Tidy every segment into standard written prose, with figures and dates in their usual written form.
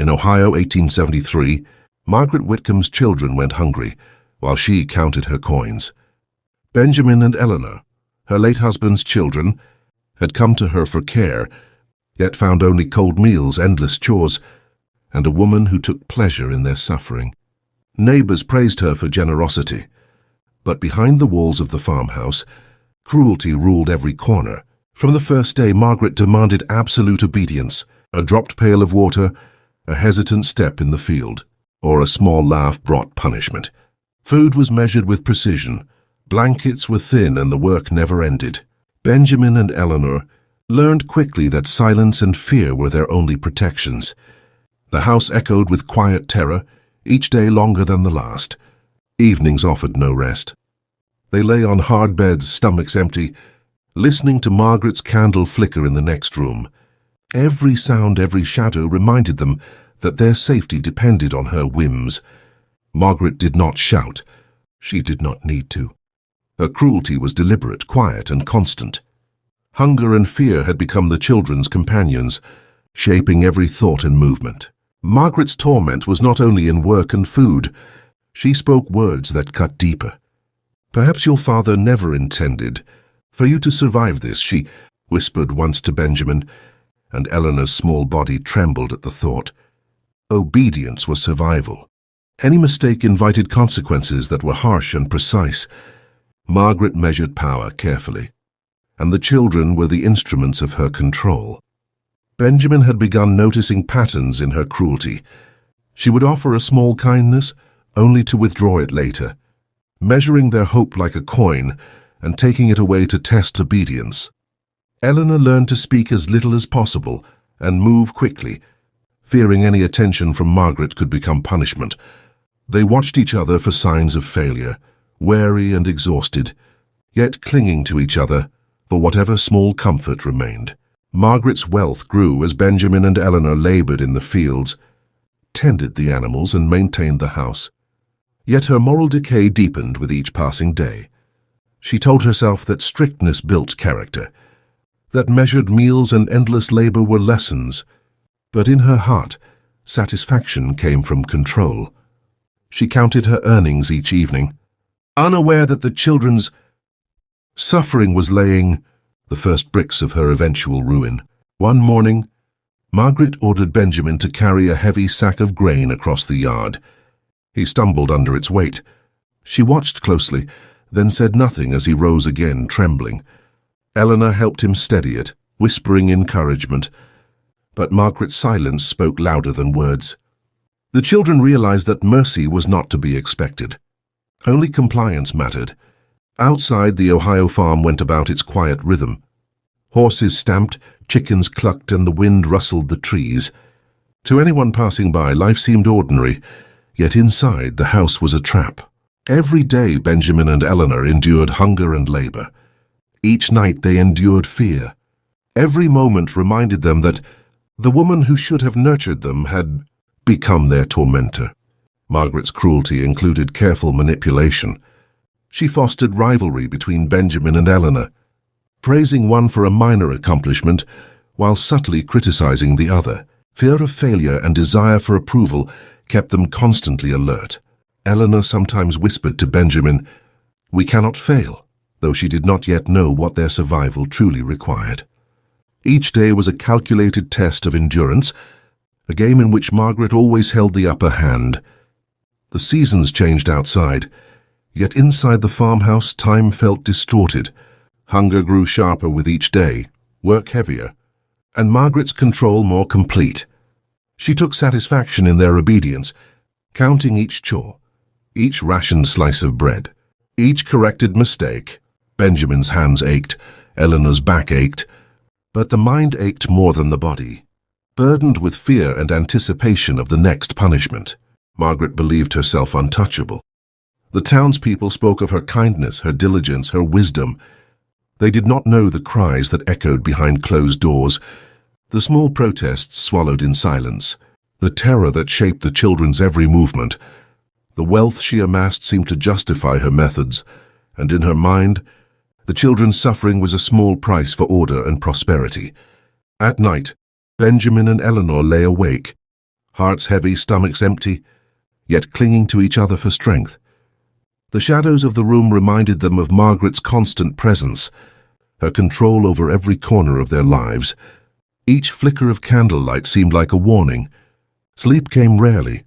In Ohio, 1873, Margaret Whitcomb's children went hungry, while she counted her coins. Benjamin and Eleanor, her late husband's children, had come to her for care, yet found only cold meals, endless chores, and a woman who took pleasure in their suffering. Neighbors praised her for generosity, but behind the walls of the farmhouse, cruelty ruled every corner. From the first day, Margaret demanded absolute obedience. A dropped pail of water, a hesitant step in the field, or a small laugh brought punishment. Food was measured with precision. Blankets were thin and the work never ended. Benjamin and Eleanor learned quickly that silence and fear were their only protections. The house echoed with quiet terror, each day longer than the last. Evenings offered no rest. They lay on hard beds, stomachs empty, listening to Margaret's candle flicker in the next room. Every sound, every shadow reminded them that their safety depended on her whims. Margaret did not shout. She did not need to. Her cruelty was deliberate, quiet, and constant. Hunger and fear had become the children's companions, shaping every thought and movement. Margaret's torment was not only in work and food. She spoke words that cut deeper. "Perhaps your father never intended for you to survive this," she whispered once to Benjamin, and Eleanor's small body trembled at the thought. Obedience was survival. Any mistake invited consequences that were harsh and precise. Margaret measured power carefully, and the children were the instruments of her control. Benjamin had begun noticing patterns in her cruelty. She would offer a small kindness, only to withdraw it later, measuring their hope like a coin and taking it away to test obedience. Eleanor learned to speak as little as possible and move quickly, fearing any attention from Margaret could become punishment. They watched each other for signs of failure, weary and exhausted, yet clinging to each other for whatever small comfort remained. Margaret's wealth grew as Benjamin and Eleanor labored in the fields, tended the animals, and maintained the house. Yet her moral decay deepened with each passing day. She told herself that strictness built character, that measured meals and endless labor were lessons, but in her heart, satisfaction came from control. She counted her earnings each evening, unaware that the children's suffering was laying the first bricks of her eventual ruin. One morning, Margaret ordered Benjamin to carry a heavy sack of grain across the yard. He stumbled under its weight. She watched closely, then said nothing as he rose again, trembling. Eleanor helped him steady it, whispering encouragement, but Margaret's silence spoke louder than words. The children realized that mercy was not to be expected. Only compliance mattered. Outside, the Ohio farm went about its quiet rhythm. Horses stamped, chickens clucked, and the wind rustled the trees. To anyone passing by, life seemed ordinary, yet inside the house was a trap. Every day Benjamin and Eleanor endured hunger and labor. Each night they endured fear. Every moment reminded them that the woman who should have nurtured them had become their tormentor. Margaret's cruelty included careful manipulation. She fostered rivalry between Benjamin and Eleanor, praising one for a minor accomplishment while subtly criticizing the other. Fear of failure and desire for approval kept them constantly alert. Eleanor sometimes whispered to Benjamin, "We cannot fail," though she did not yet know what their survival truly required. Each day was a calculated test of endurance, a game in which Margaret always held the upper hand. The seasons changed outside, yet inside the farmhouse time felt distorted. Hunger grew sharper with each day, work heavier, and Margaret's control more complete. She took satisfaction in their obedience, counting each chore, each rationed slice of bread, each corrected mistake. Benjamin's hands ached, Eleanor's back ached, but the mind ached more than the body. Burdened with fear and anticipation of the next punishment, Margaret believed herself untouchable. The townspeople spoke of her kindness, her diligence, her wisdom. They did not know the cries that echoed behind closed doors, the small protests swallowed in silence, the terror that shaped the children's every movement. The wealth she amassed seemed to justify her methods, and in her mind, the children's suffering was a small price for order and prosperity. At night, Benjamin and Eleanor lay awake, hearts heavy, stomachs empty, yet clinging to each other for strength. The shadows of the room reminded them of Margaret's constant presence, her control over every corner of their lives. Each flicker of candlelight seemed like a warning. Sleep came rarely,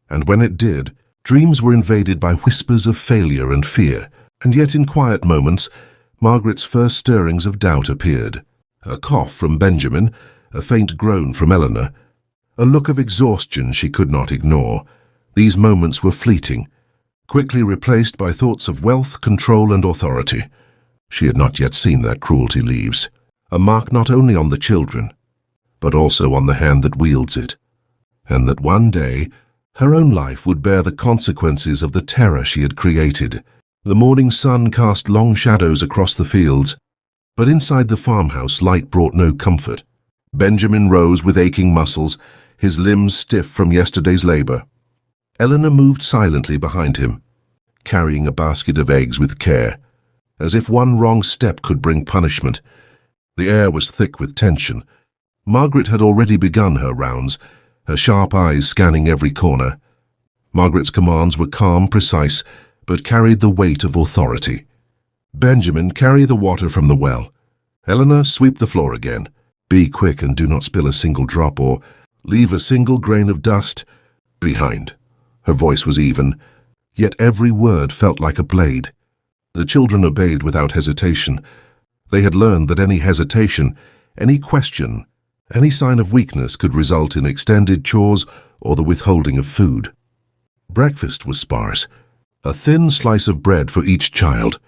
and when it did, dreams were invaded by whispers of failure and fear. And yet in quiet moments, Margaret's first stirrings of doubt appeared. A cough from Benjamin, a faint groan from Eleanor, a look of exhaustion she could not ignore. These moments were fleeting, quickly replaced by thoughts of wealth, control, and authority. She had not yet seen that cruelty leaves, a mark not only on the children, but also on the hand that wields it, and that one day her own life would bear the consequences of the terror she had created. The morning sun cast long shadows across the fields, but inside the farmhouse light brought no comfort. Benjamin rose with aching muscles, his limbs stiff from yesterday's labor. Eleanor moved silently behind him, carrying a basket of eggs with care, as if one wrong step could bring punishment. The air was thick with tension. Margaret had already begun her rounds, her sharp eyes scanning every corner. Margaret's commands were calm, precise, but carried the weight of authority. Benjamin, carry the water from the well. Eleanor, sweep the floor again. Be quick and do not spill a single drop or leave a single grain of dust behind. Her voice was even, yet every word felt like a blade. The children obeyed without hesitation. They had learned that any hesitation, any question, any sign of weakness could result in extended chores or the withholding of food. Breakfast was sparse, a thin slice of bread for each child,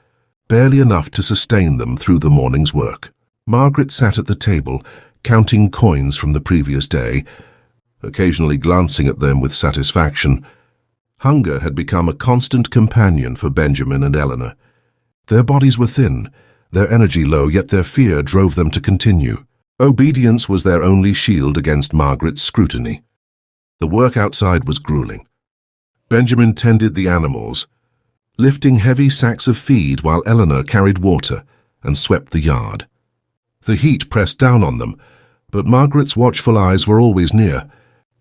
barely enough to sustain them through the morning's work. Margaret sat at the table, counting coins from the previous day, occasionally glancing at them with satisfaction. Hunger had become a constant companion for Benjamin and Eleanor. Their bodies were thin, their energy low, yet their fear drove them to continue. Obedience was their only shield against Margaret's scrutiny. The work outside was grueling. Benjamin tended the animals, lifting heavy sacks of feed while Eleanor carried water and swept the yard. The heat pressed down on them, but Margaret's watchful eyes were always near.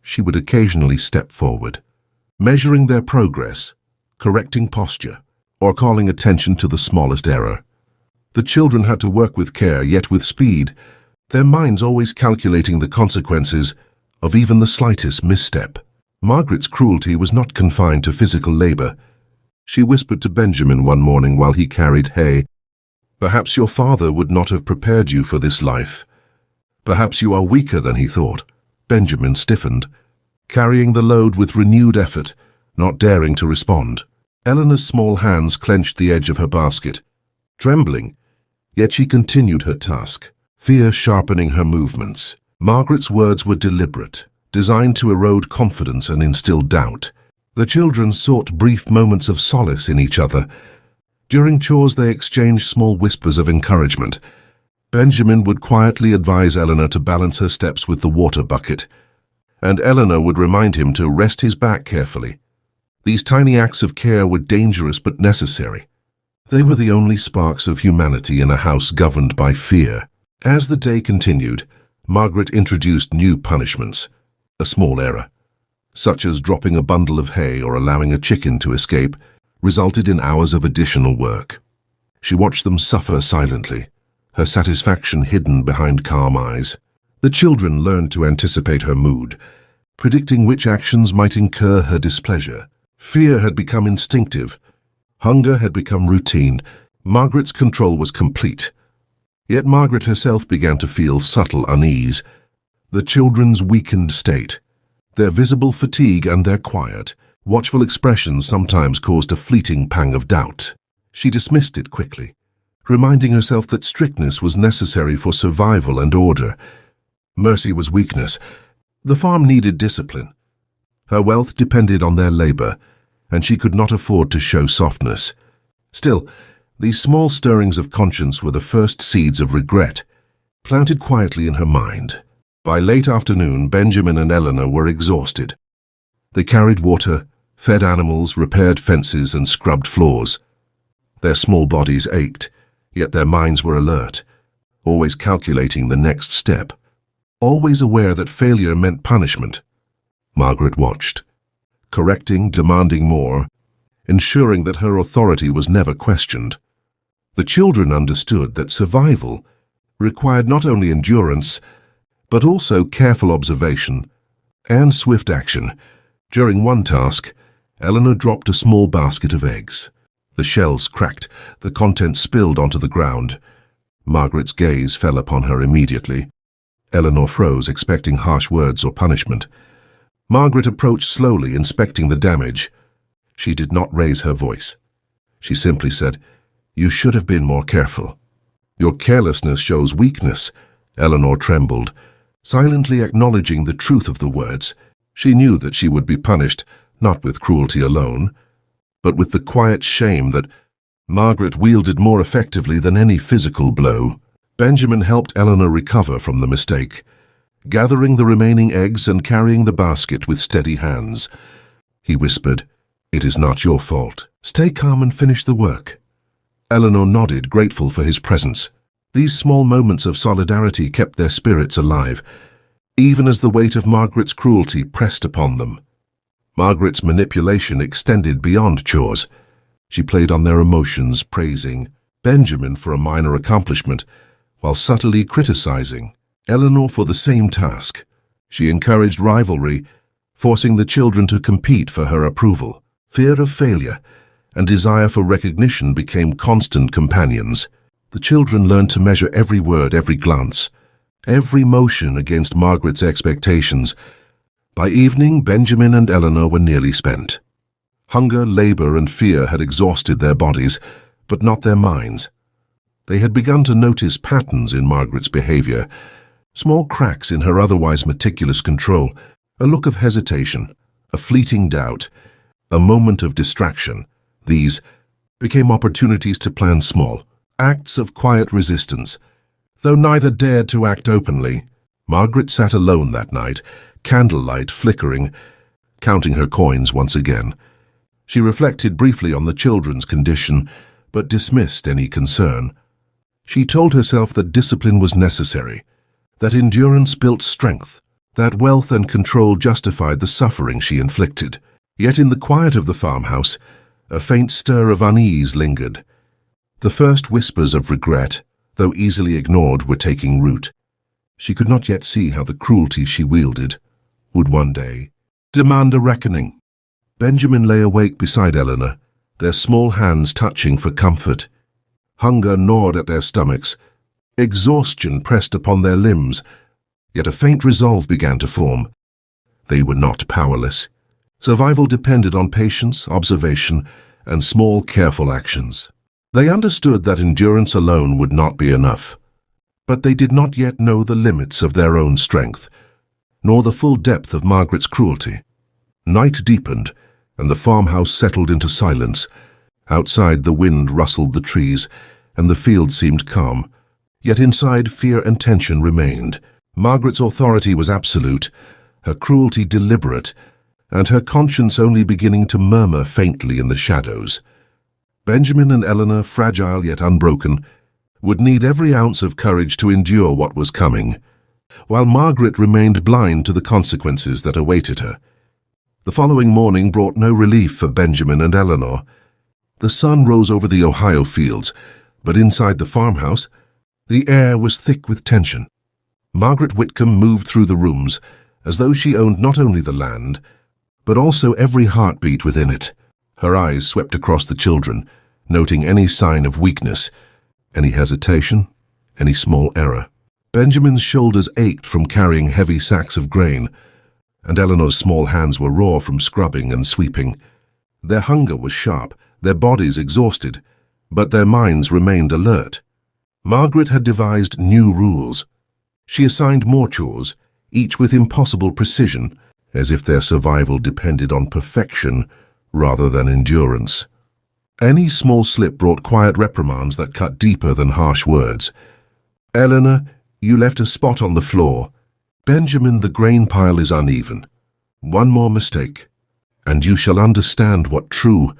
She would occasionally step forward, measuring their progress, correcting posture, or calling attention to the smallest error. The children had to work with care, yet with speed, their minds always calculating the consequences of even the slightest misstep. Margaret's cruelty was not confined to physical labor. She whispered to Benjamin one morning while he carried hay, "Perhaps your father would not have prepared you for this life. Perhaps you are weaker than he thought." Benjamin stiffened, carrying the load with renewed effort, not daring to respond. Eleanor's small hands clenched the edge of her basket, trembling, yet she continued her task, fear sharpening her movements. Margaret's words were deliberate, designed to erode confidence and instill doubt. The children sought brief moments of solace in each other. During chores they exchanged small whispers of encouragement. Benjamin would quietly advise Eleanor to balance her steps with the water bucket, and Eleanor would remind him to rest his back carefully. These tiny acts of care were dangerous but necessary. They were the only sparks of humanity in a house governed by fear. As the day continued, Margaret introduced new punishments. A small error, such as dropping a bundle of hay or allowing a chicken to escape, resulted in hours of additional work. She watched them suffer silently, her satisfaction hidden behind calm eyes. The children learned to anticipate her mood, predicting which actions might incur her displeasure. Fear had become instinctive. Hunger had become routine. Margaret's control was complete. Yet Margaret herself began to feel subtle unease. The children's weakened state, their visible fatigue and their quiet, watchful expressions sometimes caused a fleeting pang of doubt. She dismissed it quickly, reminding herself that strictness was necessary for survival and order. Mercy was weakness. The farm needed discipline. Her wealth depended on their labor, and she could not afford to show softness. Still, these small stirrings of conscience were the first seeds of regret, planted quietly in her mind. By late afternoon, Benjamin and Eleanor were exhausted. They carried water, fed animals, repaired fences, and scrubbed floors. Their small bodies ached, yet their minds were alert, always calculating the next step, always aware that failure meant punishment. Margaret watched, correcting, demanding more, ensuring that her authority was never questioned. The children understood that survival required not only endurance, but also careful observation and swift action. During one task, Eleanor dropped a small basket of eggs. The shells cracked, the contents spilled onto the ground. Margaret's gaze fell upon her immediately. Eleanor froze, expecting harsh words or punishment. Margaret approached slowly, inspecting the damage. She did not raise her voice. She simply said, "You should have been more careful." "Your carelessness shows weakness." Eleanor trembled, silently acknowledging the truth of the words. She knew that she would be punished, not with cruelty alone, but with the quiet shame that Margaret wielded more effectively than any physical blow. Benjamin helped Eleanor recover from the mistake, gathering the remaining eggs and carrying the basket with steady hands. He whispered, "It is not your fault. Stay calm and finish the work." Eleanor nodded, grateful for his presence. These small moments of solidarity kept their spirits alive, even as the weight of Margaret's cruelty pressed upon them. Margaret's manipulation extended beyond chores. She played on their emotions, praising Benjamin for a minor accomplishment, while subtly criticizing Eleanor for the same task. She encouraged rivalry, forcing the children to compete for her approval. Fear of failure and desire for recognition became constant companions. The children learned to measure every word, every glance, every motion against Margaret's expectations. By evening, Benjamin and Eleanor were nearly spent. Hunger, labor, and fear had exhausted their bodies, but not their minds. They had begun to notice patterns in Margaret's behavior, small cracks in her otherwise meticulous control, a look of hesitation, a fleeting doubt, a moment of distraction. These became opportunities to plan small acts of quiet resistance. Though neither dared to act openly, Margaret sat alone that night, candlelight flickering, counting her coins once again. She reflected briefly on the children's condition, but dismissed any concern. She told herself that discipline was necessary, that endurance built strength, that wealth and control justified the suffering she inflicted. Yet in the quiet of the farmhouse, a faint stir of unease lingered. The first whispers of regret, though easily ignored, were taking root. She could not yet see how the cruelty she wielded would one day demand a reckoning. Benjamin lay awake beside Eleanor, their small hands touching for comfort. Hunger gnawed at their stomachs. Exhaustion pressed upon their limbs. Yet a faint resolve began to form. They were not powerless. Survival depended on patience, observation, and small, careful actions. They understood that endurance alone would not be enough. But they did not yet know the limits of their own strength, nor the full depth of Margaret's cruelty. Night deepened, and the farmhouse settled into silence. Outside, the wind rustled the trees, and the field seemed calm. Yet inside, fear and tension remained. Margaret's authority was absolute, her cruelty deliberate, and her conscience only beginning to murmur faintly in the shadows. Benjamin and Eleanor, fragile yet unbroken, would need every ounce of courage to endure what was coming, while Margaret remained blind to the consequences that awaited her. The following morning brought no relief for Benjamin and Eleanor. The sun rose over the Ohio fields, but inside the farmhouse, the air was thick with tension. Margaret Whitcomb moved through the rooms as though she owned not only the land, but also every heartbeat within it. Her eyes swept across the children, noting any sign of weakness, any hesitation, any small error. Benjamin's shoulders ached from carrying heavy sacks of grain, and Eleanor's small hands were raw from scrubbing and sweeping. Their hunger was sharp, their bodies exhausted, but their minds remained alert. Margaret had devised new rules. She assigned more chores, each with impossible precision, as if their survival depended on perfection rather than endurance. Any small slip brought quiet reprimands that cut deeper than harsh words. "Eleanor, you left a spot on the floor." "Benjamin, the grain pile is uneven. One more mistake, and you shall understand what true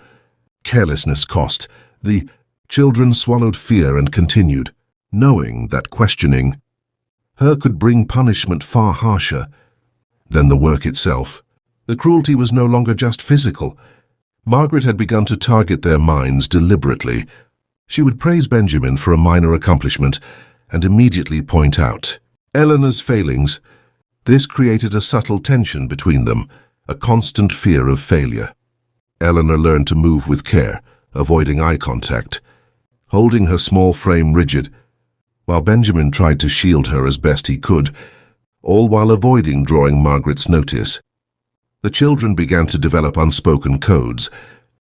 carelessness cost." The children swallowed fear and continued, knowing that questioning her could bring punishment far harsher than the work itself. The cruelty was no longer just physical. Margaret had begun to target their minds deliberately. She would praise Benjamin for a minor accomplishment and immediately point out Eleanor's failings. This created a subtle tension between them, a constant fear of failure. Eleanor learned to move with care, avoiding eye contact, holding her small frame rigid, while Benjamin tried to shield her as best he could, all while avoiding drawing Margaret's notice. The children began to develop unspoken codes,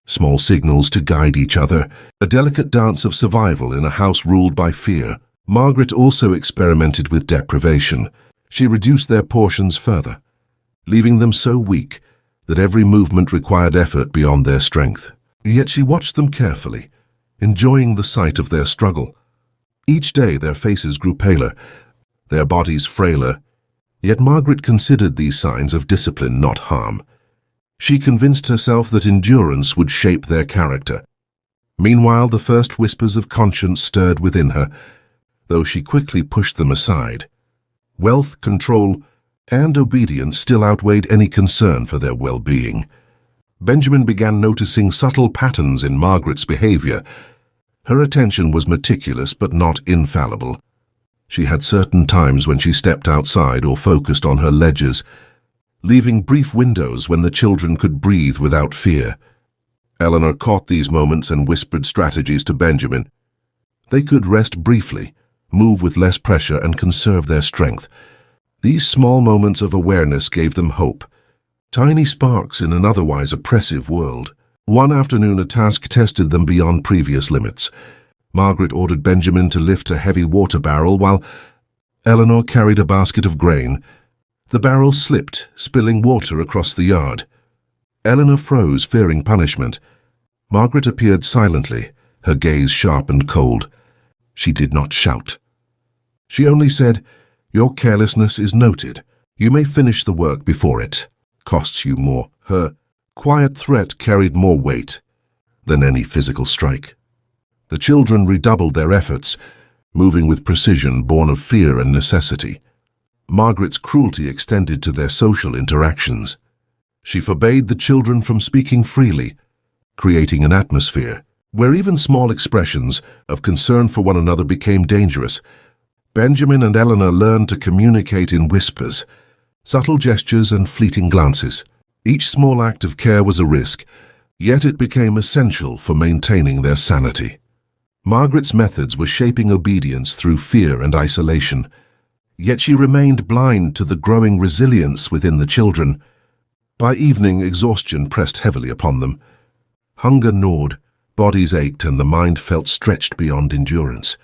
small signals to guide each other, a delicate dance of survival in a house ruled by fear. Margaret also experimented with deprivation. She reduced their portions further, leaving them so weak that every movement required effort beyond their strength. Yet she watched them carefully, enjoying the sight of their struggle. Each day their faces grew paler, their bodies frailer, yet Margaret considered these signs of discipline, not harm. She convinced herself that endurance would shape their character. Meanwhile, the first whispers of conscience stirred within her, though she quickly pushed them aside. Wealth, control, and obedience still outweighed any concern for their well-being. Benjamin began noticing subtle patterns in Margaret's behavior. Her attention was meticulous but not infallible. She had certain times when she stepped outside or focused on her ledgers, leaving brief windows when the children could breathe without fear. Eleanor caught these moments and whispered strategies to Benjamin. They could rest briefly, move with less pressure, and conserve their strength. These small moments of awareness gave them hope, tiny sparks in an otherwise oppressive world. One afternoon, a task tested them beyond previous limits. Margaret ordered Benjamin to lift a heavy water barrel while Eleanor carried a basket of grain. The barrel slipped, spilling water across the yard. Eleanor froze, fearing punishment. Margaret appeared silently, her gaze sharp and cold. She did not shout. She only said, "Your carelessness is noted. You may finish the work before it costs you more." Her quiet threat carried more weight than any physical strike. The children redoubled their efforts, moving with precision born of fear and necessity. Margaret's cruelty extended to their social interactions. She forbade the children from speaking freely, creating an atmosphere where even small expressions of concern for one another became dangerous. Benjamin and Eleanor learned to communicate in whispers, subtle gestures and fleeting glances. Each small act of care was a risk, yet it became essential for maintaining their sanity. Margaret's methods were shaping obedience through fear and isolation, yet she remained blind to the growing resilience within the children. By evening, exhaustion pressed heavily upon them. Hunger gnawed, bodies ached, and the mind felt stretched beyond endurance.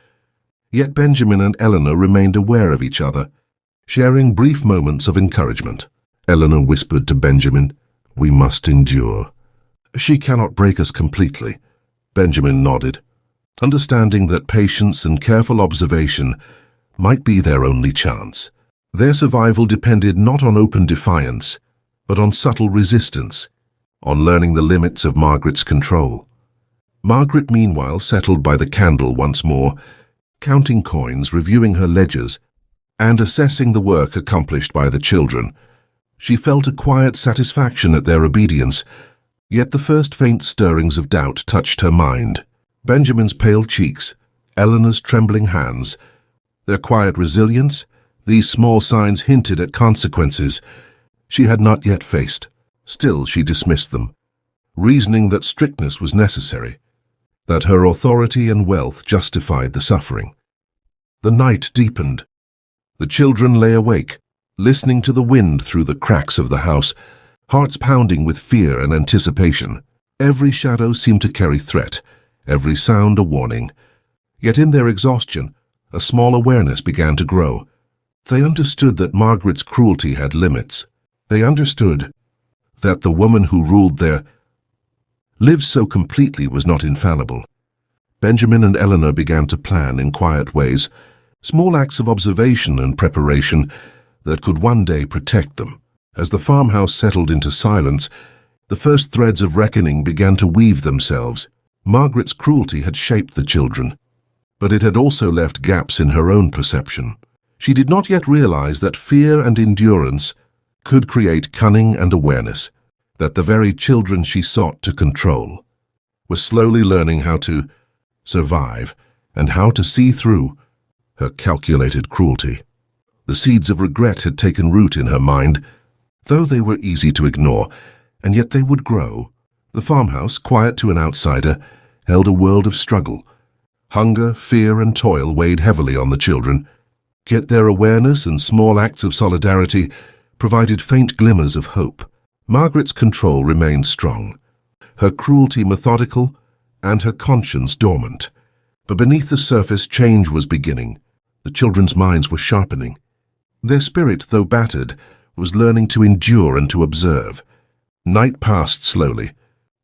Yet Benjamin and Eleanor remained aware of each other, sharing brief moments of encouragement. Eleanor whispered to Benjamin, "We must endure. She cannot break us completely." Benjamin nodded, understanding that patience and careful observation might be their only chance. Their survival depended not on open defiance, but on subtle resistance, on learning the limits of Margaret's control. Margaret, meanwhile, settled by the candle once more, counting coins, reviewing her ledgers, and assessing the work accomplished by the children. She felt a quiet satisfaction at their obedience, yet the first faint stirrings of doubt touched her mind. Benjamin's pale cheeks, Eleanor's trembling hands, their quiet resilience, these small signs hinted at consequences she had not yet faced. Still, she dismissed them, reasoning that strictness was necessary, that her authority and wealth justified the suffering. The night deepened. The children lay awake, listening to the wind through the cracks of the house, hearts pounding with fear and anticipation. Every shadow seemed to carry threat, every sound a warning. Yet in their exhaustion, a small awareness began to grow. They understood that Margaret's cruelty had limits. They understood that the woman who ruled their lives so completely was not infallible. Benjamin and Eleanor began to plan in quiet ways, small acts of observation and preparation that could one day protect them. As the farmhouse settled into silence, the first threads of reckoning began to weave themselves. Margaret's cruelty had shaped the children, but it had also left gaps in her own perception. She did not yet realize that fear and endurance could create cunning and awareness, that the very children she sought to control were slowly learning how to survive and how to see through her calculated cruelty. The seeds of regret had taken root in her mind, though they were easy to ignore, and yet they would grow. The farmhouse, quiet to an outsider, held a world of struggle. Hunger, fear, and toil weighed heavily on the children, yet their awareness and small acts of solidarity provided faint glimmers of hope. Margaret's control remained strong, her cruelty methodical and her conscience dormant. But beneath the surface, change was beginning. The children's minds were sharpening. Their spirit, though battered, was learning to endure and to observe. Night passed slowly.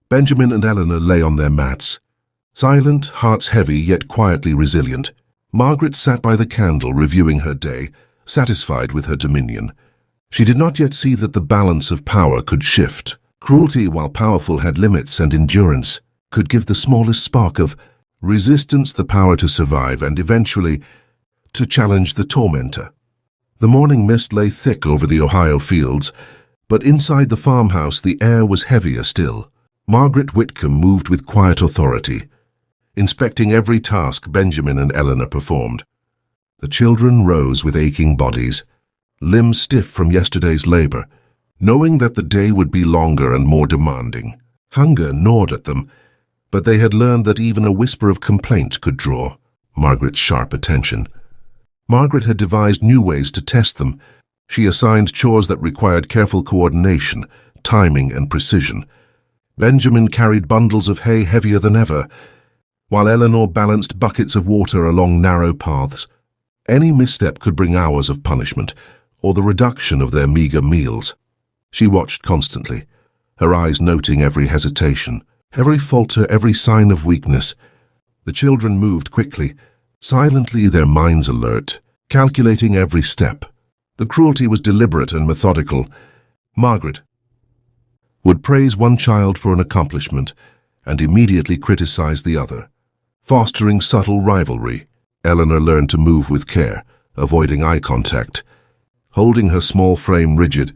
Benjamin and Eleanor lay on their mats, silent, hearts heavy, yet quietly resilient. Margaret sat by the candle, reviewing her day, satisfied with her dominion. She did not yet see that the balance of power could shift. Cruelty, while powerful, had limits, and endurance could give the smallest spark of resistance the power to survive and eventually to challenge the tormentor. The morning mist lay thick over the Ohio fields, but inside the farmhouse the air was heavier still. Margaret Whitcomb moved with quiet authority, inspecting every task Benjamin and Eleanor performed. The children rose with aching bodies, limbs stiff from yesterday's labor, knowing that the day would be longer and more demanding. Hunger gnawed at them, but they had learned that even a whisper of complaint could draw Margaret's sharp attention. Margaret had devised new ways to test them. She assigned chores that required careful coordination, timing, and precision. Benjamin carried bundles of hay heavier than ever, while Eleanor balanced buckets of water along narrow paths. Any misstep could bring hours of punishment, or the reduction of their meager meals. She watched constantly, her eyes noting every hesitation, every falter, every sign of weakness. The children moved quickly, silently, their minds alert, calculating every step. The cruelty was deliberate and methodical. Margaret would praise one child for an accomplishment and immediately criticize the other, fostering subtle rivalry. Eleanor learned to move with care, avoiding eye contact, holding her small frame rigid,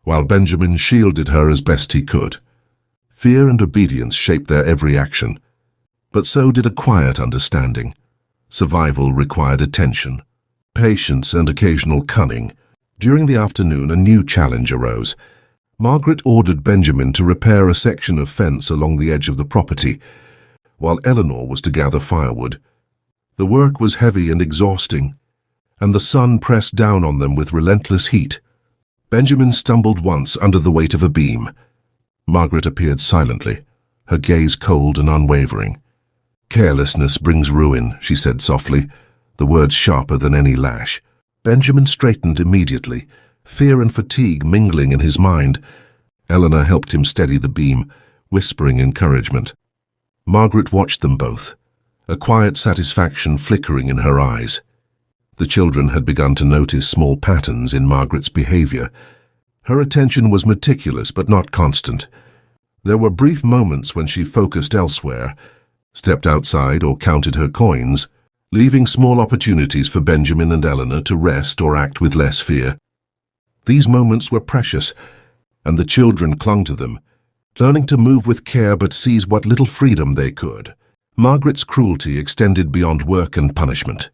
while Benjamin shielded her as best he could. Fear and obedience shaped their every action, but so did a quiet understanding. Survival required attention, patience, and occasional cunning. During the afternoon, a new challenge arose. Margaret ordered Benjamin to repair a section of fence along the edge of the property, while Eleanor was to gather firewood. The work was heavy and exhausting, and the sun pressed down on them with relentless heat. Benjamin stumbled once under the weight of a beam. Margaret appeared silently, her gaze cold and unwavering. "Carelessness brings ruin," she said softly, the words sharper than any lash. Benjamin straightened immediately, fear and fatigue mingling in his mind. Eleanor helped him steady the beam, whispering encouragement. Margaret watched them both, a quiet satisfaction flickering in her eyes. The children had begun to notice small patterns in Margaret's behavior. Her attention was meticulous but not constant. There were brief moments when she focused elsewhere, stepped outside or counted her coins, leaving small opportunities for Benjamin and Eleanor to rest or act with less fear. These moments were precious, and the children clung to them, learning to move with care but seize what little freedom they could. Margaret's cruelty extended beyond work and punishment.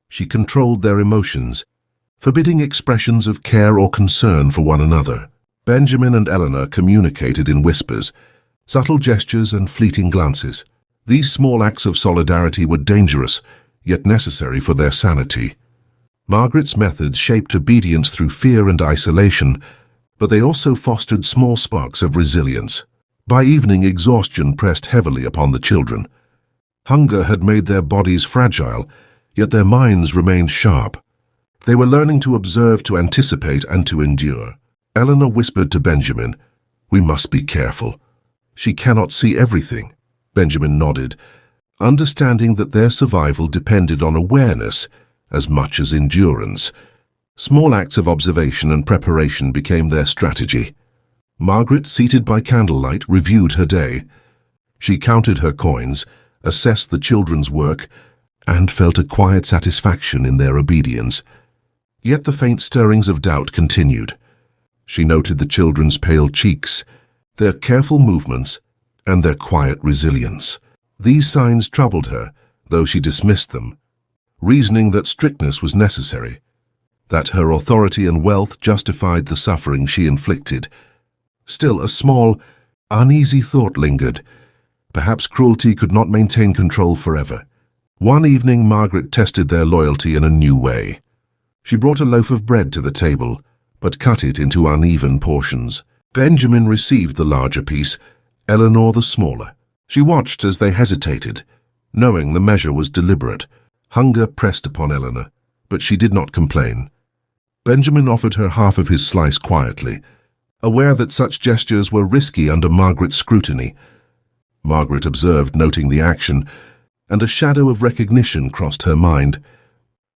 She controlled their emotions, forbidding expressions of care or concern for one another. Benjamin and Eleanor communicated in whispers, subtle gestures and fleeting glances. These small acts of solidarity were dangerous, yet necessary for their sanity. Margaret's methods shaped obedience through fear and isolation, but they also fostered small sparks of resilience. By evening, exhaustion pressed heavily upon the children. Hunger had made their bodies fragile, yet their minds remained sharp. They were learning to observe, to anticipate, and to endure. Eleanor whispered to Benjamin, "We must be careful. She cannot see everything." Benjamin nodded, understanding that their survival depended on awareness as much as endurance. Small acts of observation and preparation became their strategy. Margaret, seated by candlelight, reviewed her day. She counted her coins, assessed the children's work, and felt a quiet satisfaction in their obedience. Yet the faint stirrings of doubt continued. She noted the children's pale cheeks, their careful movements, and their quiet resilience. These signs troubled her, though she dismissed them, reasoning that strictness was necessary, that her authority and wealth justified the suffering she inflicted. Still, a small, uneasy thought lingered. Perhaps cruelty could not maintain control forever. One evening, Margaret tested their loyalty in a new way. She brought a loaf of bread to the table, but cut it into uneven portions. Benjamin received the larger piece, Eleanor the smaller. She watched as they hesitated, knowing the measure was deliberate. Hunger pressed upon Eleanor, but she did not complain. Benjamin offered her half of his slice quietly, aware that such gestures were risky under Margaret's scrutiny. Margaret observed, noting the action, and a shadow of recognition crossed her mind.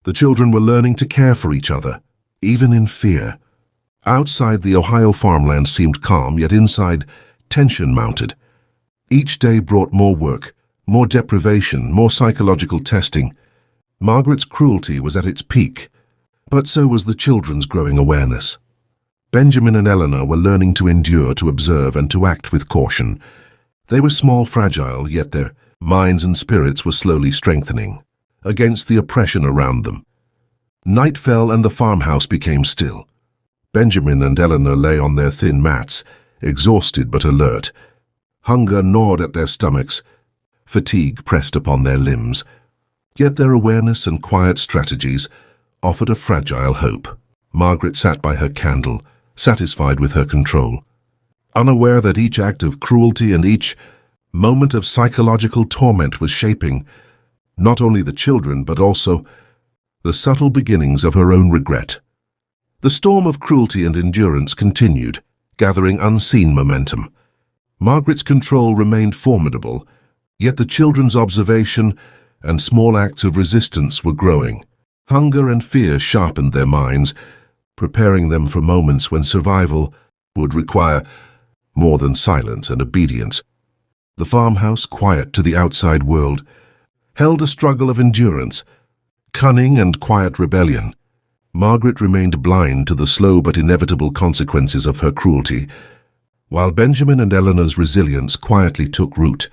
The children were learning to care for each other, even in fear. Outside, the Ohio farmland seemed calm, yet inside, tension mounted. Each day brought more work, more deprivation, more psychological testing. Margaret's cruelty was at its peak, but so was the children's growing awareness. Benjamin and Eleanor were learning to endure, to observe, and to act with caution. They were small, fragile, yet their minds and spirits were slowly strengthening against the oppression around them. Night fell and the farmhouse became still. Benjamin and Eleanor lay on their thin mats, exhausted but alert. Hunger gnawed at their stomachs, fatigue pressed upon their limbs. Yet their awareness and quiet strategies offered a fragile hope. Margaret sat by her candle, satisfied with her control, unaware that each act of cruelty and each moment of psychological torment was shaping not only the children but also the subtle beginnings of her own regret. The storm of cruelty and endurance continued, gathering unseen momentum. Margaret's control remained formidable, yet the children's observation and small acts of resistance were growing. Hunger and fear sharpened their minds, preparing them for moments when survival would require more than silence and obedience. The farmhouse, quiet to the outside world, held a struggle of endurance, cunning and quiet rebellion. Margaret remained blind to the slow but inevitable consequences of her cruelty, while Benjamin and Eleanor's resilience quietly took root,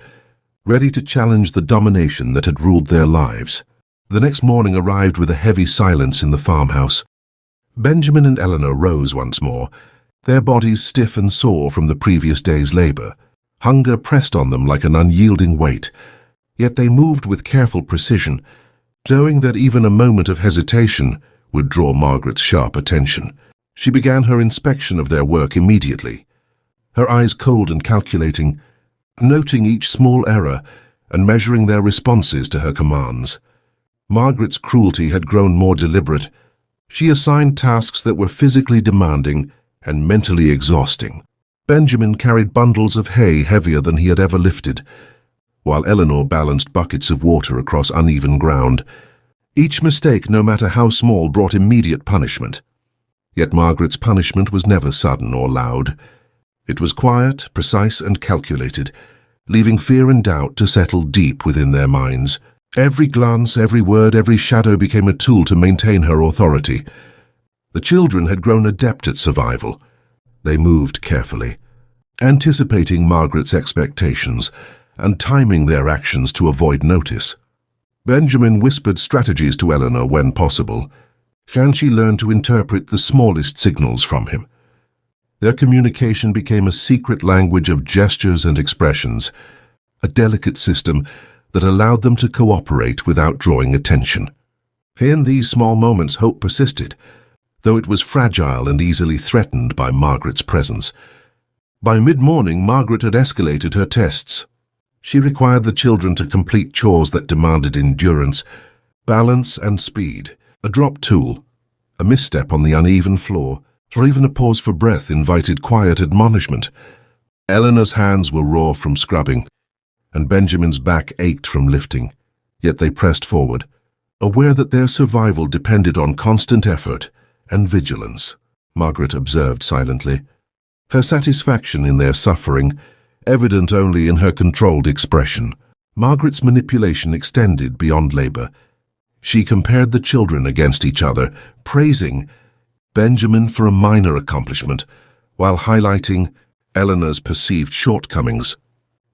ready to challenge the domination that had ruled their lives. The next morning arrived with a heavy silence in the farmhouse. Benjamin and Eleanor rose once more, their bodies stiff and sore from the previous day's labor. Hunger pressed on them like an unyielding weight, yet they moved with careful precision, knowing that even a moment of hesitation would draw Margaret's sharp attention. She began her inspection of their work immediately, her eyes cold and calculating, noting each small error and measuring their responses to her commands. Margaret's cruelty had grown more deliberate. She assigned tasks that were physically demanding and mentally exhausting. Benjamin carried bundles of hay heavier than he had ever lifted, while Eleanor balanced buckets of water across uneven ground. Each mistake, no matter how small, brought immediate punishment. Yet Margaret's punishment was never sudden or loud. It was quiet, precise, and calculated, leaving fear and doubt to settle deep within their minds. Every glance, every word, every shadow became a tool to maintain her authority. The children had grown adept at survival. They moved carefully, anticipating Margaret's expectations and timing their actions to avoid notice. Benjamin whispered strategies to Eleanor when possible, and she learned to interpret the smallest signals from him. Their communication became a secret language of gestures and expressions, a delicate system that allowed them to cooperate without drawing attention. In these small moments, hope persisted, though it was fragile and easily threatened by Margaret's presence. By mid-morning, Margaret had escalated her tests. She required the children to complete chores that demanded endurance, balance, and speed. A dropped tool, a misstep on the uneven floor, or even a pause for breath invited quiet admonishment. Eleanor's hands were raw from scrubbing, and Benjamin's back ached from lifting, yet they pressed forward, aware that their survival depended on constant effort and vigilance. Margaret observed silently, her satisfaction in their suffering evident only in her controlled expression. Margaret's manipulation extended beyond labor. She compared the children against each other, praising Benjamin for a minor accomplishment, while highlighting Eleanor's perceived shortcomings.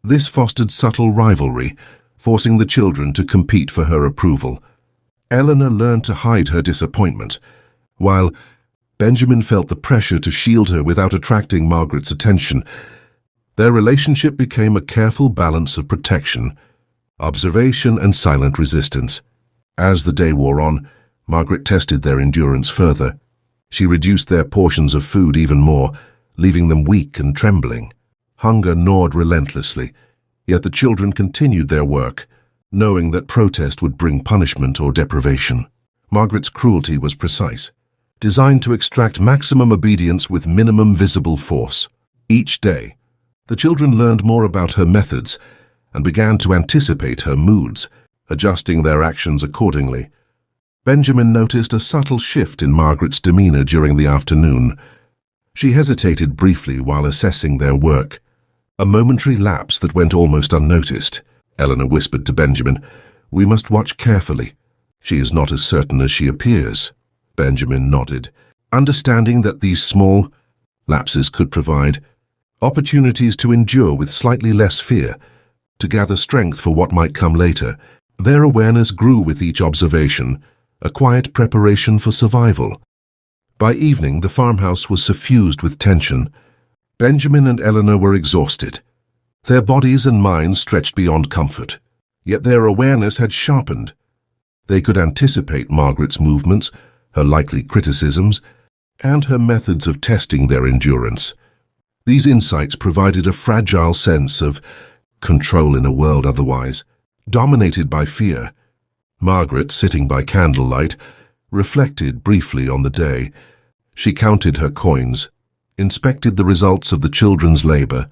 This fostered subtle rivalry, forcing the children to compete for her approval. Eleanor learned to hide her disappointment, while Benjamin felt the pressure to shield her without attracting Margaret's attention. Their relationship became a careful balance of protection, observation, and silent resistance. As the day wore on, Margaret tested their endurance further. She reduced their portions of food even more, leaving them weak and trembling. Hunger gnawed relentlessly, yet the children continued their work, knowing that protest would bring punishment or deprivation. Margaret's cruelty was precise, designed to extract maximum obedience with minimum visible force. Each day, the children learned more about her methods and began to anticipate her moods, adjusting their actions accordingly. Benjamin noticed a subtle shift in Margaret's demeanor during the afternoon. She hesitated briefly while assessing their work, a momentary lapse that went almost unnoticed. Eleanor whispered to Benjamin, "We must watch carefully. She is not as certain as she appears." Benjamin nodded, understanding that these small lapses could provide opportunities to endure with slightly less fear, to gather strength for what might come later. Their awareness grew with each observation, a quiet preparation for survival. By evening, the farmhouse was suffused with tension. Benjamin and Eleanor were exhausted. Their bodies and minds stretched beyond comfort, yet their awareness had sharpened. They could anticipate Margaret's movements, her likely criticisms, and her methods of testing their endurance. These insights provided a fragile sense of control in a world otherwise dominated by fear. Margaret, sitting by candlelight, reflected briefly on the day. She counted her coins, inspected the results of the children's labor,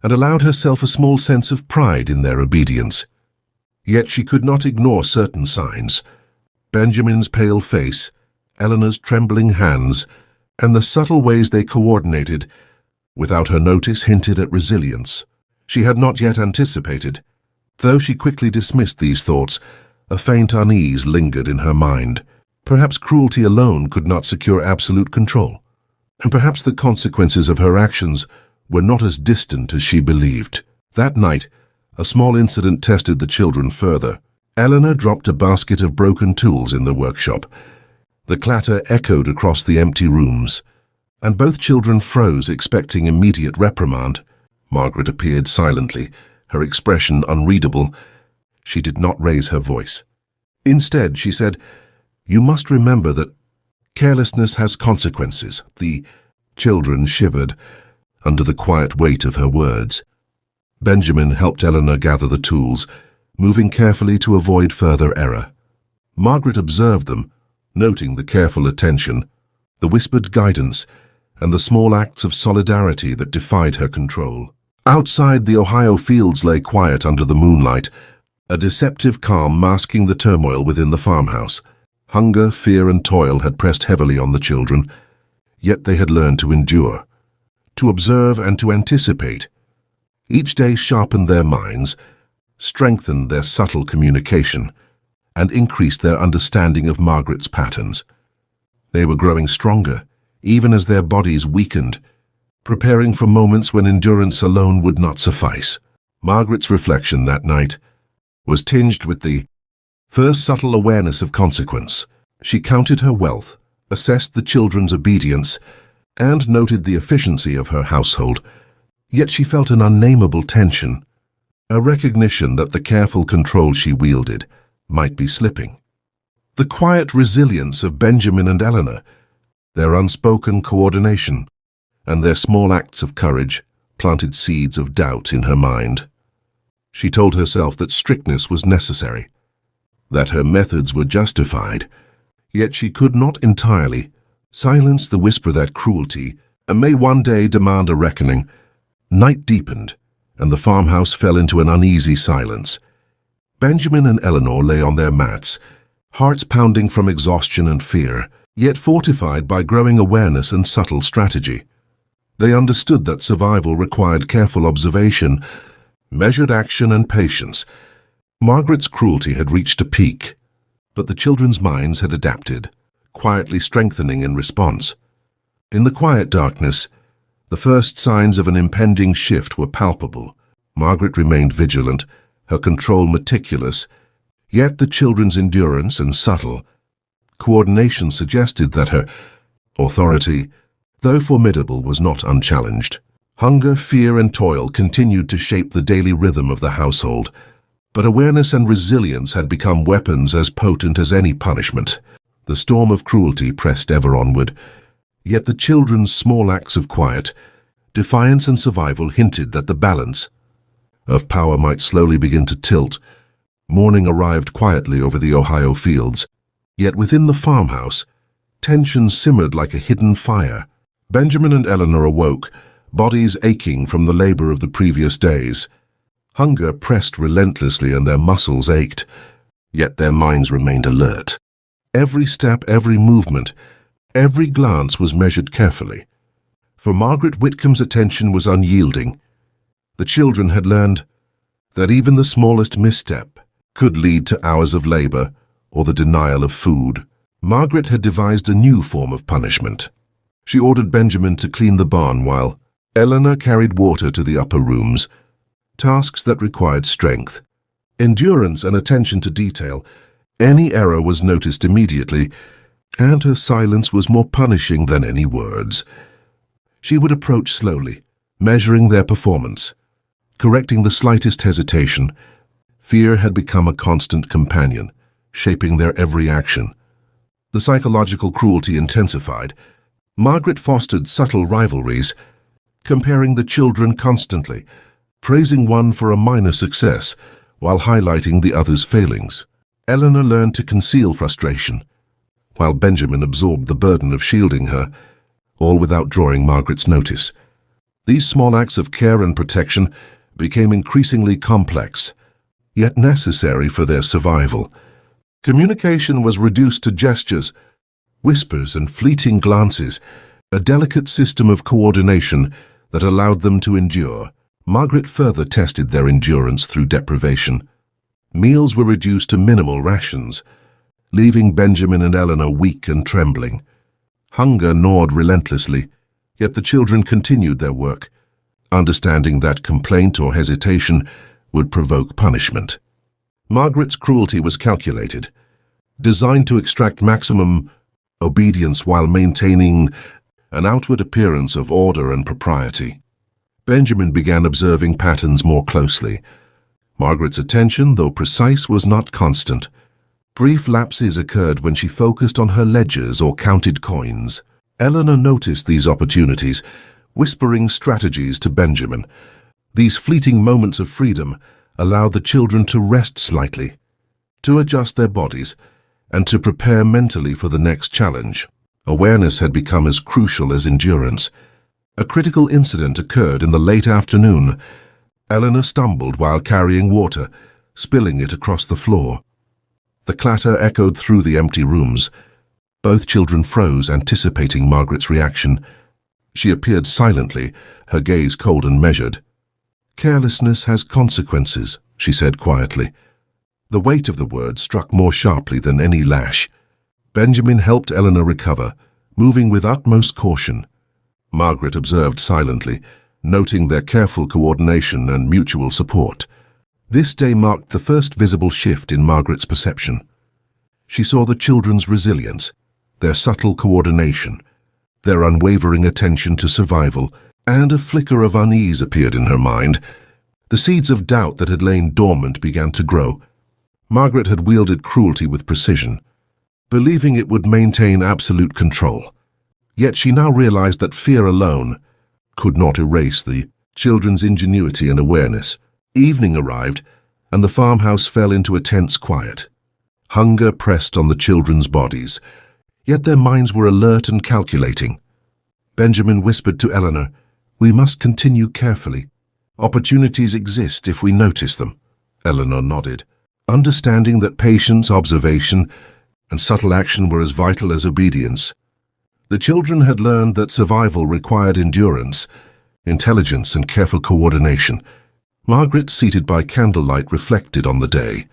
and allowed herself a small sense of pride in their obedience. Yet she could not ignore certain signs: Benjamin's pale face, Eleanor's trembling hands, and the subtle ways they coordinated, without her notice, hinted at resilience she had not yet anticipated. Though she quickly dismissed these thoughts, a faint unease lingered in her mind. Perhaps cruelty alone could not secure absolute control, and perhaps the consequences of her actions were not as distant as she believed. That night, a small incident tested the children further. Eleanor dropped a basket of broken tools in the workshop. The clatter echoed across the empty rooms, and both children froze, expecting immediate reprimand. Margaret appeared silently, her expression unreadable. She did not raise her voice. Instead, she said, "You must remember that carelessness has consequences." The children shivered under the quiet weight of her words. Benjamin helped Eleanor gather the tools, moving carefully to avoid further error. Margaret observed them, noting the careful attention, the whispered guidance, and the small acts of solidarity that defied her control. Outside, the Ohio fields lay quiet under the moonlight, a deceptive calm masking the turmoil within the farmhouse. Hunger, fear, and toil had pressed heavily on the children, yet they had learned to endure, to observe, and to anticipate. Each day sharpened their minds, strengthened their subtle communication, and increased their understanding of Margaret's patterns. They were growing stronger, even as their bodies weakened, preparing for moments when endurance alone would not suffice. Margaret's reflection that night was tinged with the first subtle awareness of consequence. She counted her wealth, assessed the children's obedience, and noted the efficiency of her household. Yet she felt an unnameable tension, a recognition that the careful control she wielded might be slipping. The quiet resilience of Benjamin and Eleanor, their unspoken coordination, and their small acts of courage planted seeds of doubt in her mind. She told herself that strictness was necessary, that her methods were justified, yet she could not entirely silence the whisper that cruelty may one day demand a reckoning. Night deepened, and the farmhouse fell into an uneasy silence. Benjamin and Eleanor lay on their mats, hearts pounding from exhaustion and fear, yet fortified by growing awareness and subtle strategy. They understood that survival required careful observation, measured action, and patience. Margaret's cruelty had reached a peak, but the children's minds had adapted, quietly strengthening in response. In the quiet darkness, The first signs of an impending shift were palpable. Margaret remained vigilant, her control meticulous, yet the children's endurance and subtle coordination suggested that her authority, though formidable, was not unchallenged. Hunger, fear, and toil continued to shape the daily rhythm of the household, but awareness and resilience had become weapons as potent as any punishment. The storm of cruelty pressed ever onward, yet the children's small acts of quiet, defiance, and survival hinted that the balance of power might slowly begin to tilt. Morning arrived quietly over the Ohio fields, yet within the farmhouse, tension simmered like a hidden fire. Benjamin and Eleanor awoke, bodies aching from the labor of the previous days. Hunger pressed relentlessly and their muscles ached, yet their minds remained alert. Every step, every movement, every glance was measured carefully. For Margaret Whitcomb's attention was unyielding. The children had learned that even the smallest misstep could lead to hours of labor or the denial of food. Margaret had devised a new form of punishment. She ordered Benjamin to clean the barn while Eleanor carried water to the upper rooms, tasks that required strength, endurance, and attention to detail. Any error was noticed immediately, and her silence was more punishing than any words. She would approach slowly, measuring their performance, correcting the slightest hesitation. Fear had become a constant companion, shaping their every action. The psychological cruelty intensified. Margaret fostered subtle rivalries, comparing the children constantly, praising one for a minor success while highlighting the other's failings. Eleanor learned to conceal frustration, while Benjamin absorbed the burden of shielding her, all without drawing Margaret's notice. These small acts of care and protection became increasingly complex, yet necessary for their survival. Communication was reduced to gestures, whispers, and fleeting glances, a delicate system of coordination that allowed them to endure. Margaret further tested their endurance through deprivation. Meals were reduced to minimal rations, leaving Benjamin and Eleanor weak and trembling. Hunger gnawed relentlessly, yet the children continued their work, understanding that complaint or hesitation would provoke punishment. Margaret's cruelty was calculated, designed to extract maximum obedience while maintaining an outward appearance of order and propriety. Benjamin began observing patterns more closely. Margaret's attention, though precise, was not constant. Brief lapses occurred when she focused on her ledgers or counted coins. Eleanor noticed these opportunities, whispering strategies to Benjamin. These fleeting moments of freedom allowed the children to rest slightly, to adjust their bodies, and to prepare mentally for the next challenge. Awareness had become as crucial as endurance. A critical incident occurred in the late afternoon. Eleanor stumbled while carrying water, spilling it across the floor. The clatter echoed through the empty rooms. Both children froze, anticipating Margaret's reaction. She appeared silently, her gaze cold and measured. "Carelessness has consequences," she said quietly. The weight of the words struck more sharply than any lash. Benjamin helped Eleanor recover, moving with utmost caution. Margaret observed silently, noting their careful coordination and mutual support. This day marked the first visible shift in Margaret's perception. She saw the children's resilience, their subtle coordination, their unwavering attention to survival, and a flicker of unease appeared in her mind. The seeds of doubt that had lain dormant began to grow. Margaret had wielded cruelty with precision, believing it would maintain absolute control. Yet she now realized that fear alone could not erase the children's ingenuity and awareness. Evening arrived, and the farmhouse fell into a tense quiet. Hunger pressed on the children's bodies, yet their minds were alert and calculating. Benjamin whispered to Eleanor, "We must continue carefully. Opportunities exist if we notice them." Eleanor nodded, understanding that patience, observation, and subtle action were as vital as obedience. The children had learned that survival required endurance, intelligence, and careful coordination. Margaret, seated by candlelight, reflected on the day.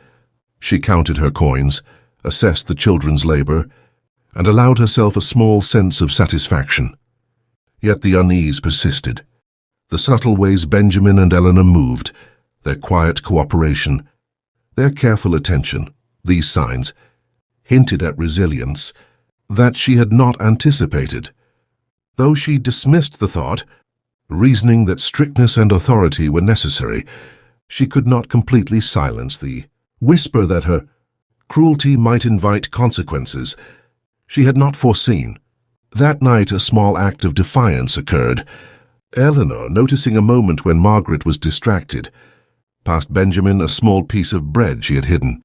She counted her coins, assessed the children's labor, and allowed herself a small sense of satisfaction. Yet the unease persisted. The subtle ways Benjamin and Eleanor moved, their quiet cooperation, their careful attention, these signs, hinted at resilience that she had not anticipated. Though she dismissed the thought, reasoning that strictness and authority were necessary, she could not completely silence the whisper that her cruelty might invite consequences she had not foreseen. That night, a small act of defiance occurred. Eleanor, noticing a moment when Margaret was distracted, passed Benjamin a small piece of bread she had hidden.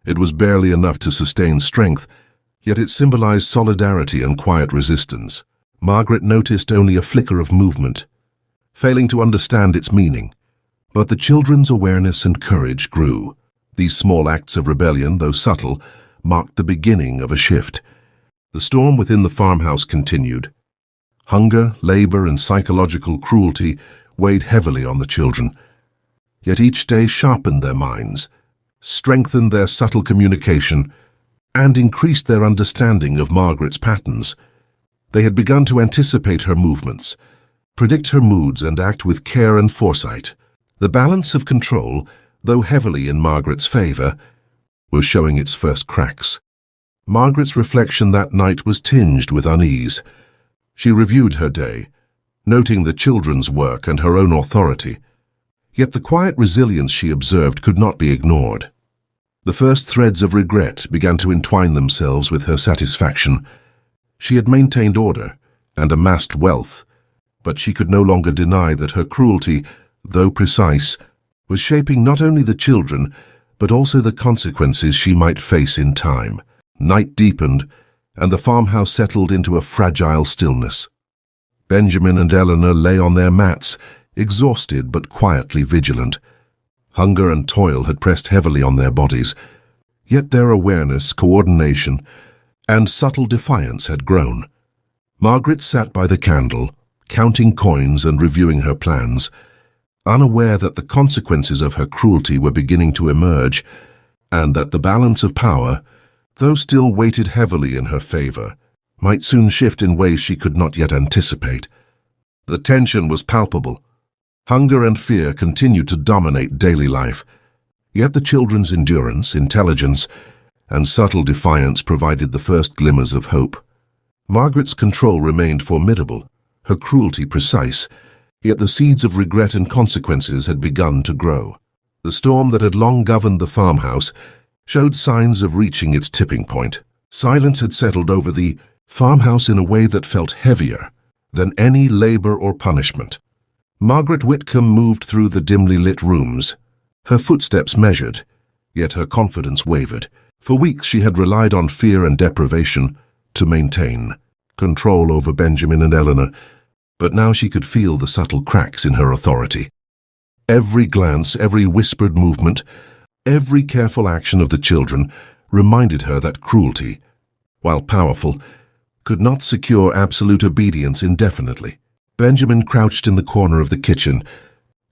It was barely enough to sustain strength, yet it symbolized solidarity and quiet resistance. Margaret noticed only a flicker of movement, failing to understand its meaning. But the children's awareness and courage grew. These small acts of rebellion, though subtle, marked the beginning of a shift. The storm within the farmhouse continued. Hunger, labor, and psychological cruelty weighed heavily on the children. Yet each day sharpened their minds, strengthened their subtle communication, and increased their understanding of Margaret's patterns. They had begun to anticipate her movements, predict her moods, and act with care and foresight. The balance of control, though heavily in Margaret's favor, was showing its first cracks. Margaret's reflection that night was tinged with unease. She reviewed her day, noting the children's work and her own authority. Yet the quiet resilience she observed could not be ignored. The first threads of regret began to entwine themselves with her satisfaction. She had maintained order and amassed wealth, but she could no longer deny that her cruelty, though precise, was shaping not only the children, but also the consequences she might face in time. Night deepened, and the farmhouse settled into a fragile stillness. Benjamin and Eleanor lay on their mats, exhausted but quietly vigilant. Hunger and toil had pressed heavily on their bodies, yet their awareness, coordination, and subtle defiance had grown. Margaret sat by the candle, counting coins and reviewing her plans, unaware that the consequences of her cruelty were beginning to emerge, and that the balance of power, though still weighted heavily in her favor, might soon shift in ways she could not yet anticipate. The tension was palpable. Hunger and fear continued to dominate daily life, yet the children's endurance, intelligence, and subtle defiance provided the first glimmers of hope. Margaret's control remained formidable, her cruelty precise, yet the seeds of regret and consequences had begun to grow. The storm that had long governed the farmhouse showed signs of reaching its tipping point. Silence had settled over the farmhouse in a way that felt heavier than any labor or punishment. Margaret Whitcomb moved through the dimly lit rooms, her footsteps measured, yet her confidence wavered. For weeks she had relied on fear and deprivation to maintain control over Benjamin and Eleanor, but now she could feel the subtle cracks in her authority. Every glance, every whispered movement, every careful action of the children reminded her that cruelty, while powerful, could not secure absolute obedience indefinitely. Benjamin crouched in the corner of the kitchen,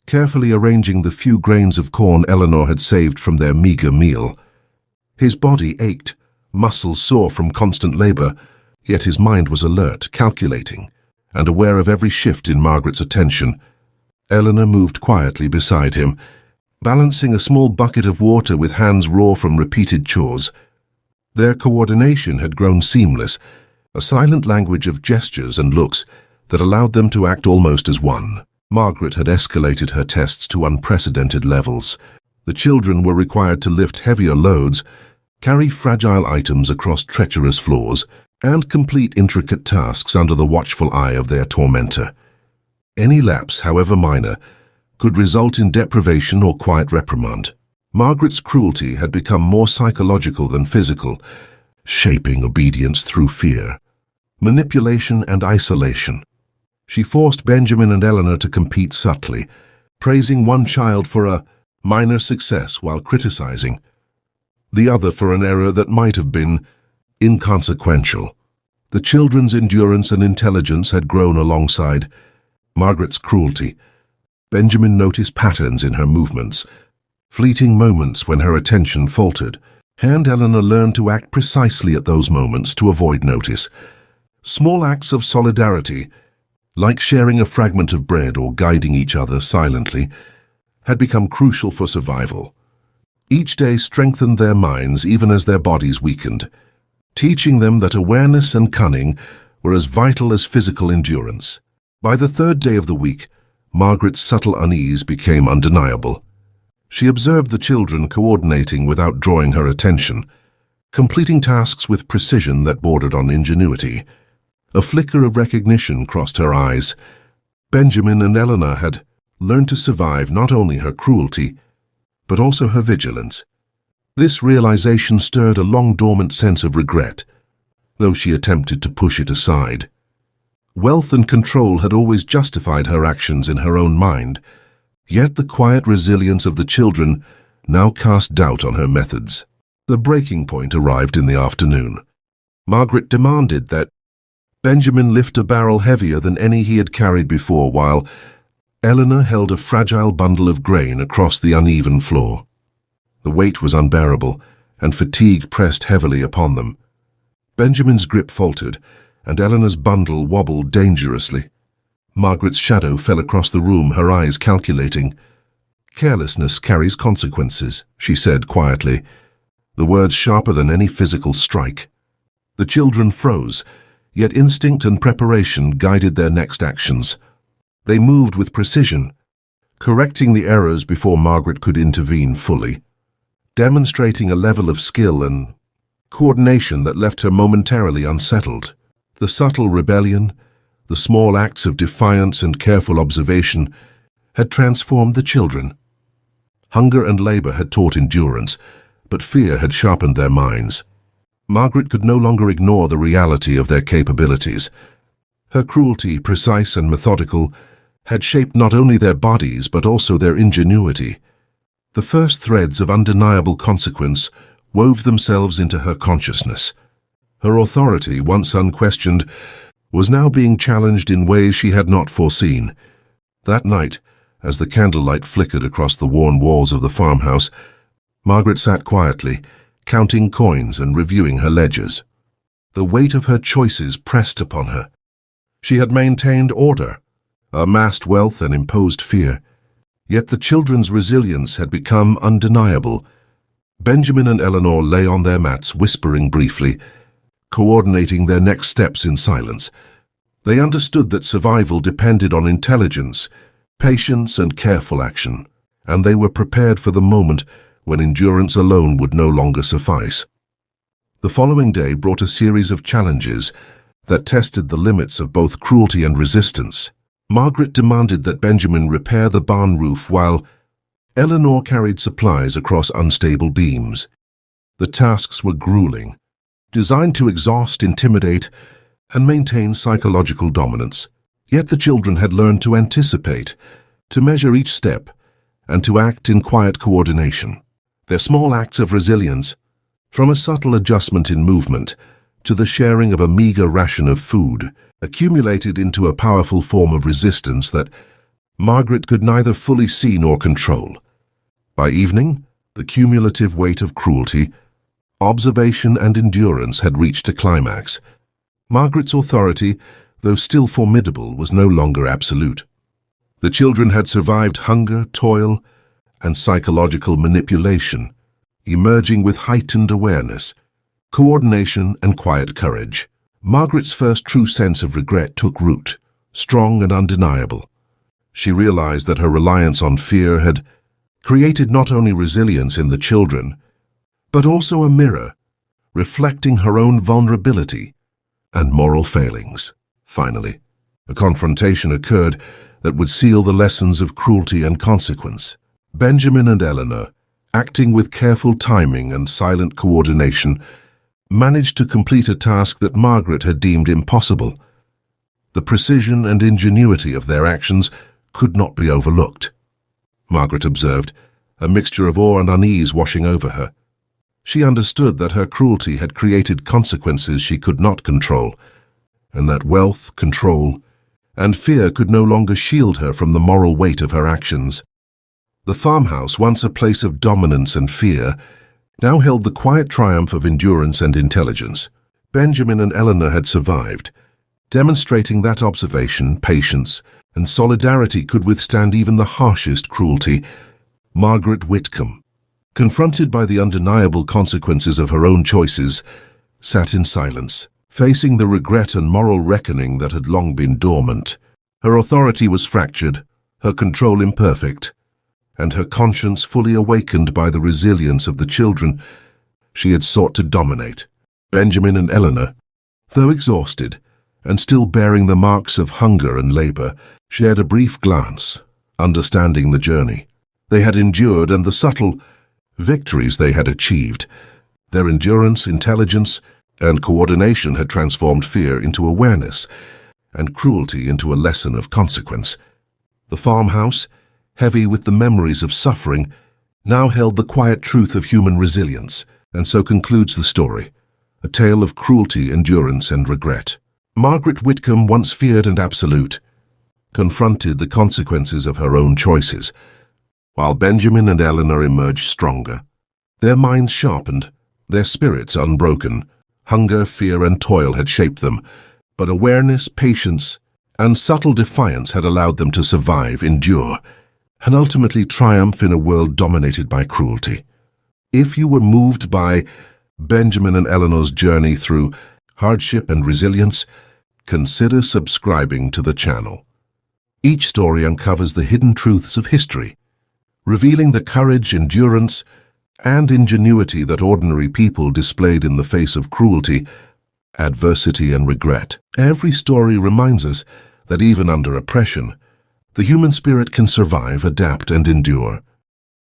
carefully arranging the few grains of corn Eleanor had saved from their meager meal. His body ached, muscles sore from constant labor, yet his mind was alert, calculating, and aware of every shift in Margaret's attention. Eleanor moved quietly beside him, balancing a small bucket of water with hands raw from repeated chores. Their coordination had grown seamless, a silent language of gestures and looks that allowed them to act almost as one. Margaret had escalated her tests to unprecedented levels. The children were required to lift heavier loads, carry fragile items across treacherous floors, and complete intricate tasks under the watchful eye of their tormentor. Any lapse, however minor, could result in deprivation or quiet reprimand. Margaret's cruelty had become more psychological than physical, shaping obedience through fear, manipulation, and isolation. She forced Benjamin and Eleanor to compete subtly, praising one child for a minor success while criticizing the other for an error that might have been inconsequential. The children's endurance and intelligence had grown alongside Margaret's cruelty. Benjamin noticed patterns in her movements, fleeting moments when her attention faltered, and Eleanor learned to act precisely at those moments to avoid notice. Small acts of solidarity, like sharing a fragment of bread or guiding each other silently, had become crucial for survival. Each day strengthened their minds even as their bodies weakened, teaching them that awareness and cunning were as vital as physical endurance. By the third day of the week, Margaret's subtle unease became undeniable. She observed the children coordinating without drawing her attention, completing tasks with precision that bordered on ingenuity. A flicker of recognition crossed her eyes. Benjamin and Eleanor had learned to survive not only her cruelty, but also her vigilance. This realization stirred a long-dormant sense of regret, though she attempted to push it aside. Wealth and control had always justified her actions in her own mind, yet the quiet resilience of the children now cast doubt on her methods. The breaking point arrived in the afternoon. Margaret demanded that Benjamin lift a barrel heavier than any he had carried before, while Eleanor held a fragile bundle of grain across the uneven floor. The weight was unbearable, and fatigue pressed heavily upon them. Benjamin's grip faltered, and Eleanor's bundle wobbled dangerously. Margaret's shadow fell across the room, her eyes calculating. "Carelessness carries consequences," she said quietly, the words sharper than any physical strike. The children froze, yet instinct and preparation guided their next actions. They moved with precision, correcting the errors before Margaret could intervene fully, demonstrating a level of skill and coordination that left her momentarily unsettled. The subtle rebellion, the small acts of defiance and careful observation had transformed the children. Hunger and labor had taught endurance, but fear had sharpened their minds. Margaret could no longer ignore the reality of their capabilities. Her cruelty, precise and methodical, had shaped not only their bodies but also their ingenuity. The first threads of undeniable consequence wove themselves into her consciousness. Her authority, once unquestioned, was now being challenged in ways she had not foreseen. That night, as the candlelight flickered across the worn walls of the farmhouse, Margaret sat quietly, counting coins and reviewing her ledgers. The weight of her choices pressed upon her. She had maintained order, amassed wealth and imposed fear, yet the children's resilience had become undeniable. Benjamin and Eleanor lay on their mats, whispering briefly, coordinating their next steps in silence. They understood that survival depended on intelligence, patience, and careful action, and they were prepared for the moment when endurance alone would no longer suffice. The following day brought a series of challenges that tested the limits of both cruelty and resistance. Margaret demanded that Benjamin repair the barn roof while Eleanor carried supplies across unstable beams. The tasks were grueling, designed to exhaust, intimidate, and maintain psychological dominance. Yet the children had learned to anticipate, to measure each step, and to act in quiet coordination. Their small acts of resilience, from a subtle adjustment in movement to the sharing of a meager ration of food, accumulated into a powerful form of resistance that Margaret could neither fully see nor control. By evening, the cumulative weight of cruelty, observation, and endurance had reached a climax. Margaret's authority, though still formidable, was no longer absolute. The children had survived hunger, toil, and psychological manipulation, emerging with heightened awareness, coordination, and quiet courage. Margaret's first true sense of regret took root, strong and undeniable. She realized that her reliance on fear had created not only resilience in the children, but also a mirror, reflecting her own vulnerability and moral failings. Finally, a confrontation occurred that would seal the lessons of cruelty and consequence. Benjamin and Eleanor, acting with careful timing and silent coordination, managed to complete a task that Margaret had deemed impossible. The precision and ingenuity of their actions could not be overlooked. Margaret observed, a mixture of awe and unease washing over her. She understood that her cruelty had created consequences she could not control, and that wealth, control, and fear could no longer shield her from the moral weight of her actions. The farmhouse, once a place of dominance and fear, now held the quiet triumph of endurance and intelligence. Benjamin and Eleanor had survived, demonstrating that observation, patience, and solidarity could withstand even the harshest cruelty. Margaret Whitcomb, confronted by the undeniable consequences of her own choices, sat in silence, facing the regret and moral reckoning that had long been dormant. Her authority was fractured, her control imperfect, and her conscience fully awakened by the resilience of the children she had sought to dominate. Benjamin and Eleanor, though exhausted and still bearing the marks of hunger and labor, shared a brief glance, understanding the journey they had endured and the subtle victories they had achieved. Their endurance, intelligence, and coordination had transformed fear into awareness and cruelty into a lesson of consequence. The farmhouse, heavy with the memories of suffering, now held the quiet truth of human resilience, and so concludes the story, a tale of cruelty, endurance, and regret. Margaret Whitcomb, once feared and absolute, confronted the consequences of her own choices, while Benjamin and Eleanor emerged stronger, their minds sharpened, their spirits unbroken. Hunger, fear, and toil had shaped them, but awareness, patience, and subtle defiance had allowed them to survive, endure, and ultimately triumph in a world dominated by cruelty. If you were moved by Benjamin and Eleanor's journey through hardship and resilience, consider subscribing to the channel. Each story uncovers the hidden truths of history, revealing the courage, endurance, and ingenuity that ordinary people displayed in the face of cruelty, adversity, and regret. Every story reminds us that even under oppression, the human spirit can survive, adapt, and endure.